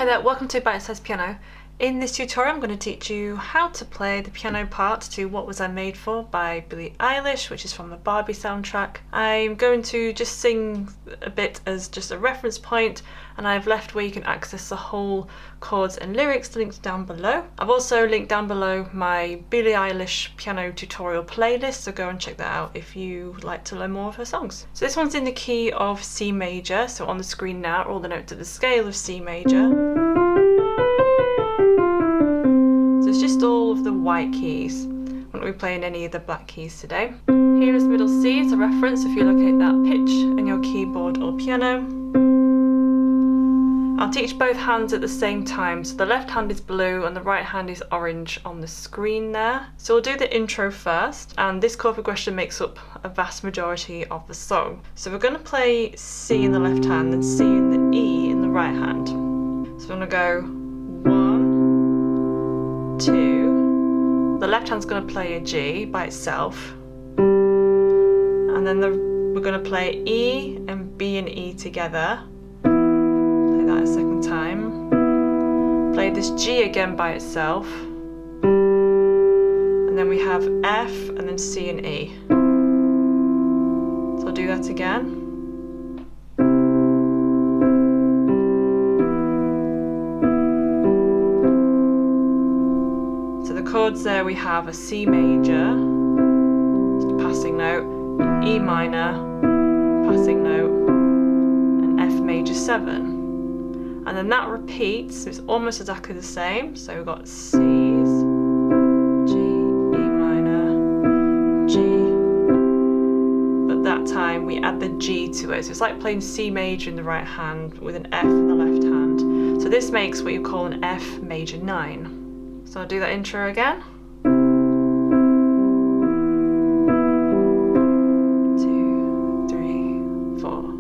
Hi there, welcome to Bitesize Piano. In this tutorial I'm going to teach you how to play the piano part to What Was I Made For by Billie Eilish, which is from the Barbie soundtrack. I'm going to just sing a bit as just a reference point, and I've left where you can access the whole chords and lyrics linked down below. I've also linked down below my Billie Eilish piano tutorial playlist, so go and check that out if you would like to learn more of her songs. So this one's in the key of C major, so on the screen now are all the notes of the scale of C major. So it's just all of the white keys. I'm not going to be playing any of the black keys today. Here is middle C as a reference if you locate that pitch in your keyboard or piano. I'll teach both hands at the same time, so the left hand is blue and the right hand is orange on the screen there. So we'll do the intro first, and this chord progression makes up a vast majority of the song. So we're going to play C in the left hand and C in the E in the right hand. So we're going to go 1, 2, the left hand's going to play a G by itself, and then we're going to play E and B and E together. That a second time. Play this G again by itself, and then we have F and then C and E. So I'll do that again. So the chords there, we have a C major, just a passing note, E minor, passing note, and F major 7. And then that repeats, so it's almost exactly the same. So we've got C's, G, E minor, G, but that time we add the G to it. So it's like playing C major in the right hand with an F in the left hand. So this makes what you call an F major 9. So I'll do that intro again. 2, 3, 4.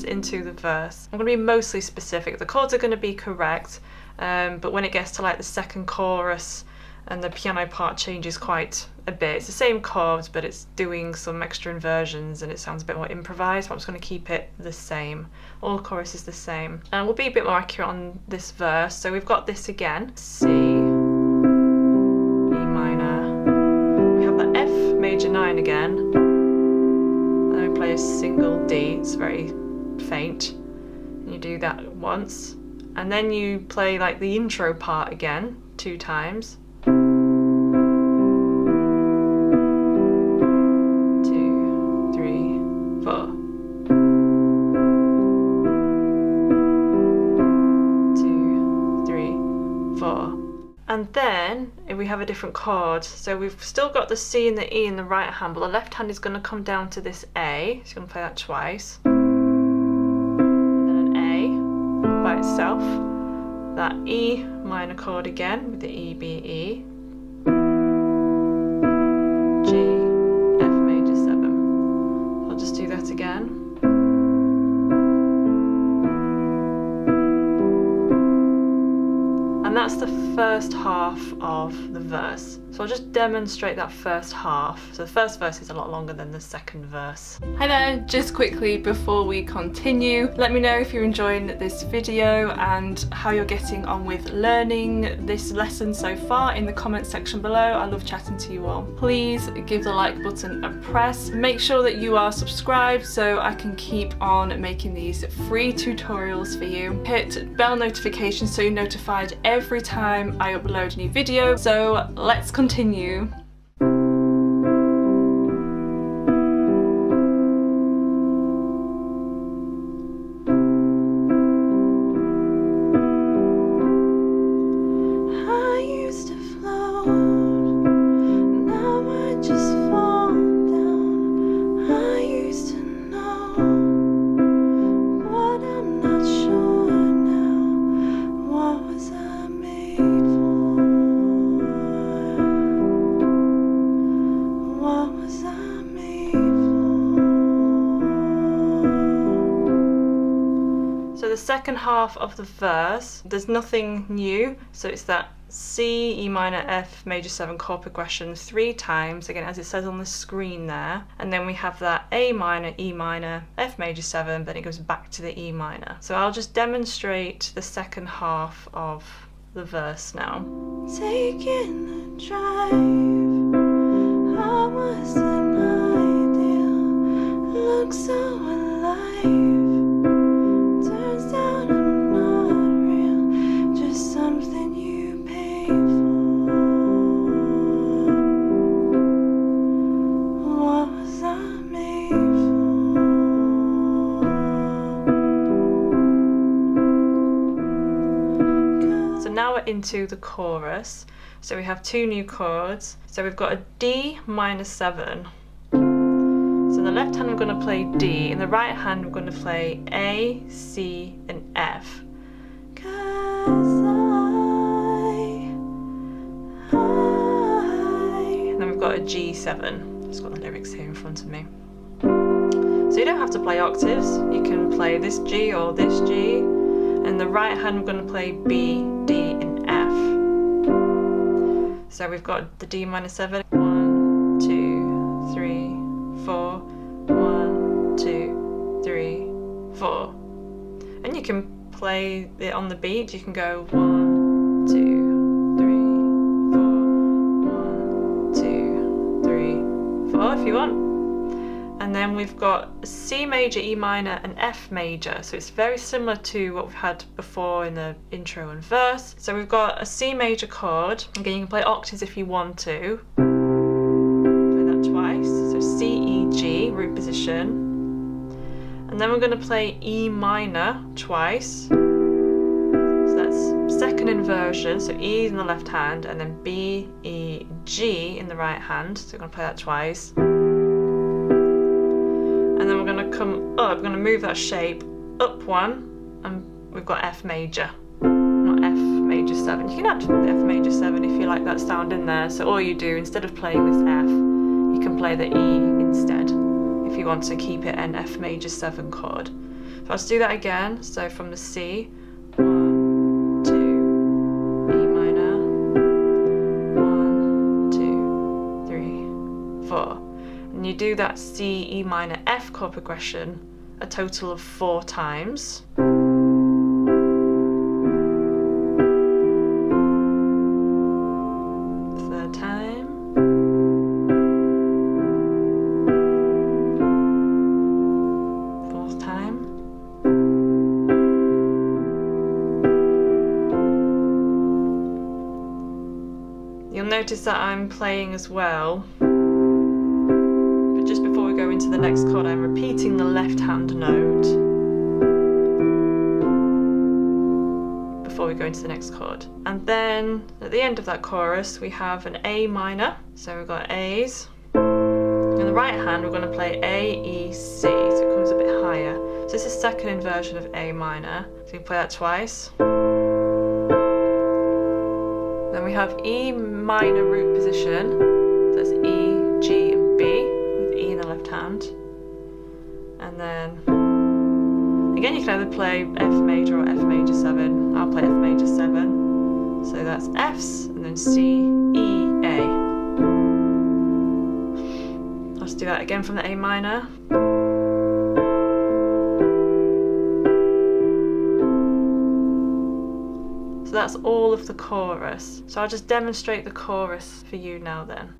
Into the verse. I'm going to be mostly specific. The chords are going to be correct, but when it gets to like the second chorus and the piano part changes quite a bit. It's the same chords, but it's doing some extra inversions and it sounds a bit more improvised, but I'm just going to keep it the same. All the chorus is the same. And we'll be a bit more accurate on this verse. So we've got this again. C, E minor. We have the F major 9 again. And then we play a single D. It's very faint, and you do that once, and then you play like the intro part again 2 times. 2, 3, 4. 2, 3, 4. And then if we have a different chord, so we've still got the C and the E in the right hand, but the left hand is going to come down to this A, so you're going to play that twice. By itself, that E minor chord again with the E, B, E, G, F major 7. I'll just do that again. And that's the first half of the verse. So I'll just demonstrate that first half. So the first verse is a lot longer than the second verse. Hi there, just quickly before we continue, let me know if you're enjoying this video and how you're getting on with learning this lesson so far in the comment section below. I love chatting to you all. Please give the like button a press. Make sure that you are subscribed so I can keep on making these free tutorials for you. Hit bell notifications so you're notified every time I upload a new video. So let's continue. So the second half of the verse, there's nothing new, so it's that C, E minor, F major 7 chord progression 3 times, again as it says on the screen there, and then we have that A minor, E minor, F major 7, then it goes back to the E minor. So I'll just demonstrate the second half of the verse now. Taking the drive, I was an ideal, look so alive, turns out I'm not real, just something you paid for. What was I made for? So now we're into the chorus. So we have 2 new chords. So we've got a D minor 7. So in the left hand we're going to play D, in the right hand we're going to play A, C and F. 'Cause and then we've got a G7. Just got the lyrics here in front of me. So you don't have to play octaves, you can play this G or this G. In the right hand we're going to play B, D and F. So we've got the D minor 7, 1, 2, 3, 4, 1, 2, 3, 4. And you can play it on the beat, you can go 1, 2, 3, 4, 1, 2, 3, 4 if you want. And then we've got C major, E minor and F major. So it's very similar to what we've had before in the intro and verse. So we've got a C major chord. Again, you can play octaves if you want to. Play that twice. So C, E, G, root position. And then we're going to play E minor twice. So that's second inversion. So E in the left hand and then B, E, G in the right hand. So we're going to play that twice. And then we're going to come up, we're going to move that shape up 1, and we've got F major, not F major 7. You can add the F major 7 if you like that sound in there. So all you do, instead of playing this F, you can play the E instead, if you want to keep it an F major 7 chord. So let's do that again. So from the C, 1, 2, E minor, 1, 2, 3, 4. And you do that C, E minor, F chord progression a total of 4 times. Third time. Fourth time. You'll notice that I'm playing as well. Just before we go into the next chord, I'm repeating the left hand note before we go into the next chord. And then at the end of that chorus we have an A minor, so we've got A's. In the right hand we're going to play A, E, C, so it comes a bit higher. So this is second inversion of A minor, so you play that twice. Then we have E minor root position, so that's E, G and B. E in the left hand, and then again you can either play F major or F major 7. I'll play F major 7, so that's F's, and then C, E, A. Let's do that again from the A minor. So that's all of the chorus. So I'll just demonstrate the chorus for you now then.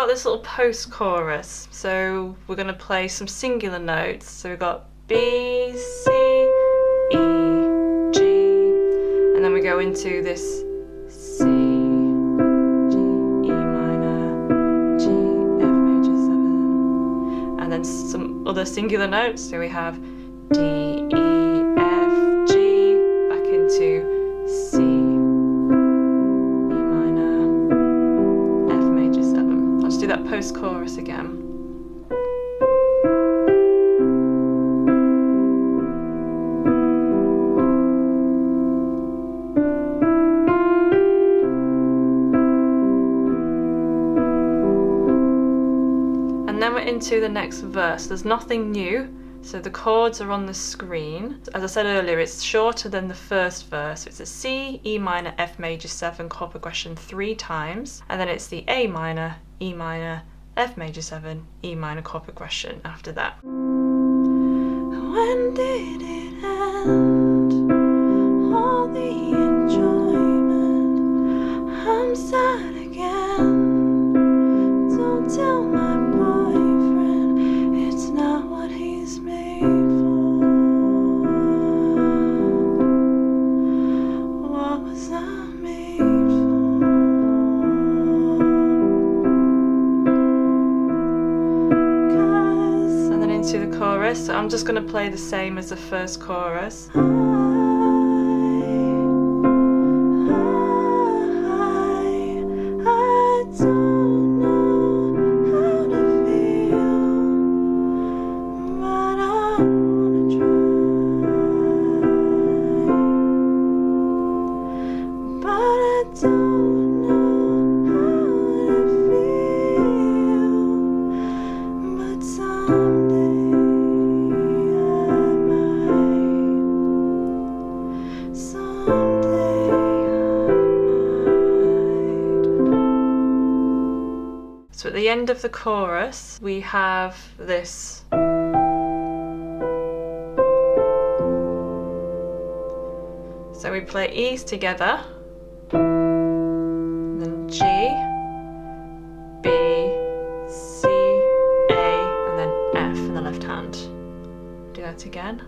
This little post-chorus, so we're going to play some singular notes. So we've got B, C, E, G, and then we go into this C, G, E minor, G, F major 7, then some other singular notes. So we have D, E, F, G, back into C, E minor, F major 7. I'll just do that post-chorus again. And then we're into the next verse. There's nothing new, so the chords are on the screen. As I said earlier, it's shorter than the first verse. It's a C, E minor, F major 7 chord progression 3 times, and then it's the A minor, E minor, F major 7, E minor chord progression after that. When did it end? All the enjoyment. I'm sad again. Don't tell my boyfriend it's not what he's made for. What was I made for? And then into the chorus. So I'm just going to play the same as the first chorus. So at the end of the chorus, we have this. So we play E's together, then G, B, C, A, and then F in the left hand. Do that again.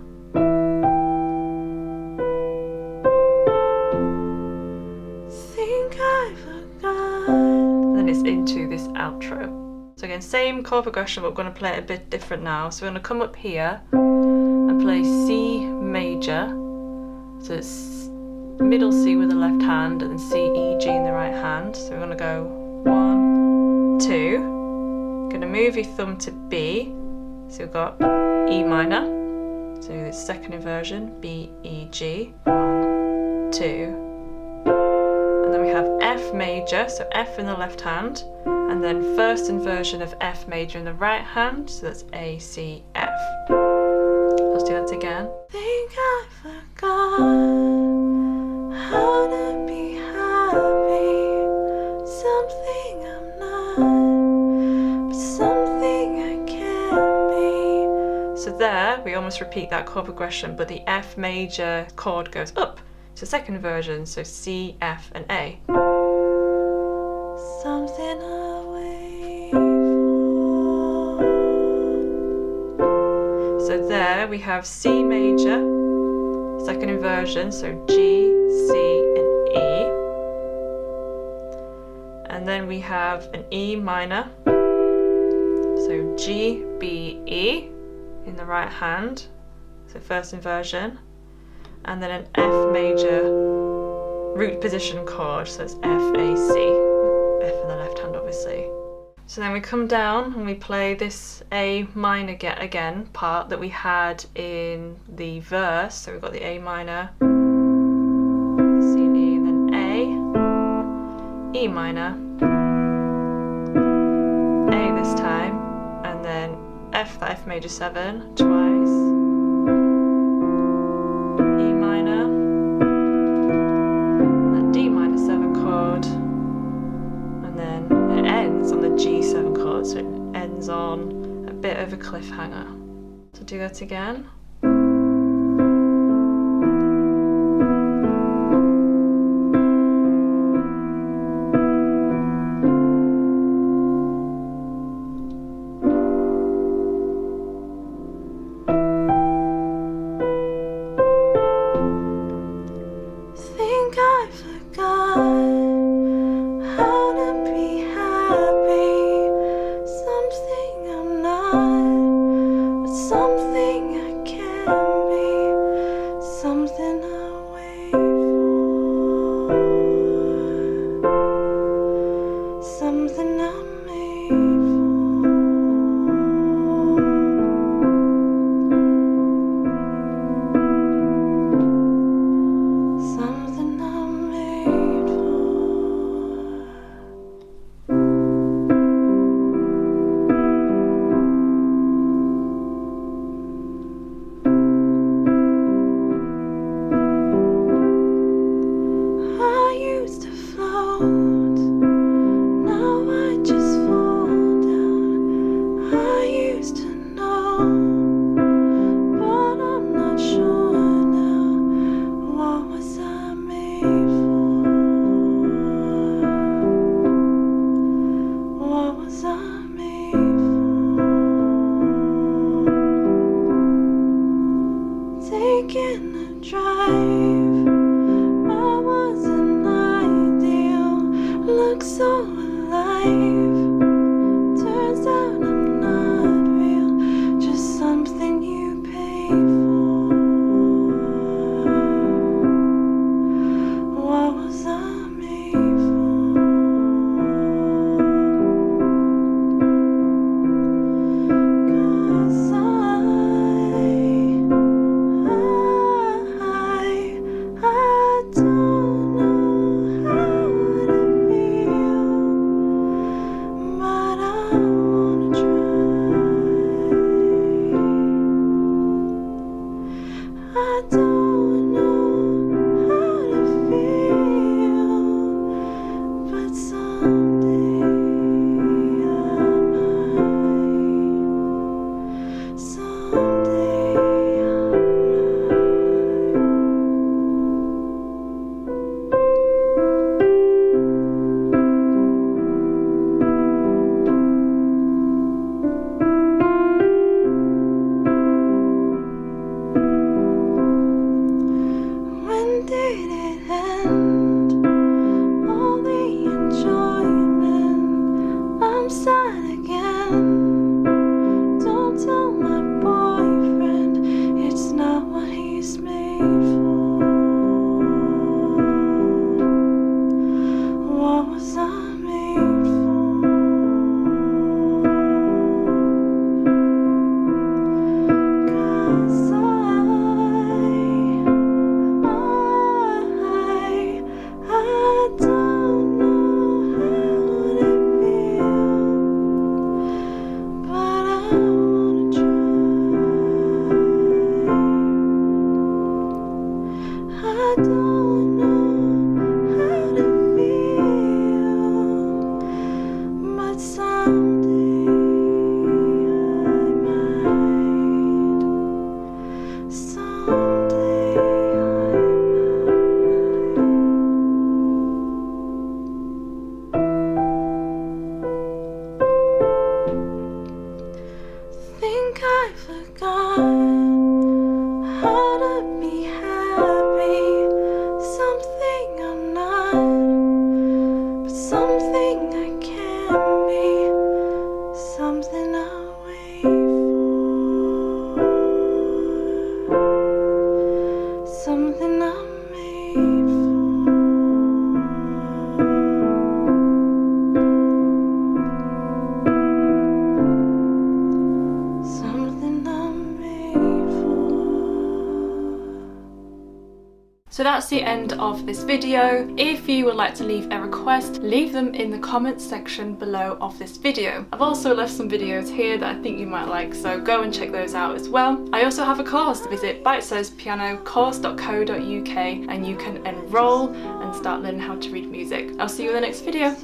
Think I forgot. And then it's into this outro. So again, same chord progression, but we're going to play it a bit different now. So we're going to come up here and play C major. So it's middle C with the left hand and then C, E, G in the right hand. So we're going to go 1, 2. Going to move your thumb to B. So we've got E minor. So the second inversion, B, E, G. 1, 2. And then we have F major, so F in the left hand. And then first inversion of F major in the right hand. So that's A, C, F. Let's do that again. Think I forgot how to be happy. Something I'm not, but something I can't be. So there, we almost repeat that chord progression, but the F major chord goes up to second inversion, so C, F, and A. Something I wait for. So there we have C major, second inversion, so G, C, and E. And then we have an E minor, so G, B, E in the right hand, so first inversion. And then an F major root position chord, so it's F, A, C, F in the left hand obviously. So then we come down and we play this A minor again part that we had in the verse. So we've got the A minor, C and E, and then A, E minor, A this time, and then F, the F major 7 twice, E minor, and D minor 7 chord, and then it ends on the G7 chord, so it ends on a bit of a cliffhanger. So do that again. Something I'm not, think I forgot how to be happy. Something I'm not, but something I can be. Something I'll wait for. Something I'm made for. So that's the end of this video. If you would like to leave a request, leave them in the comments section below of this video. I've also left some videos here that I think you might like, so go and check those out as well. I also have a course. Visit Bitesize Piano Course BOOK and you can enroll and start learning how to read music. I'll see you in the next video.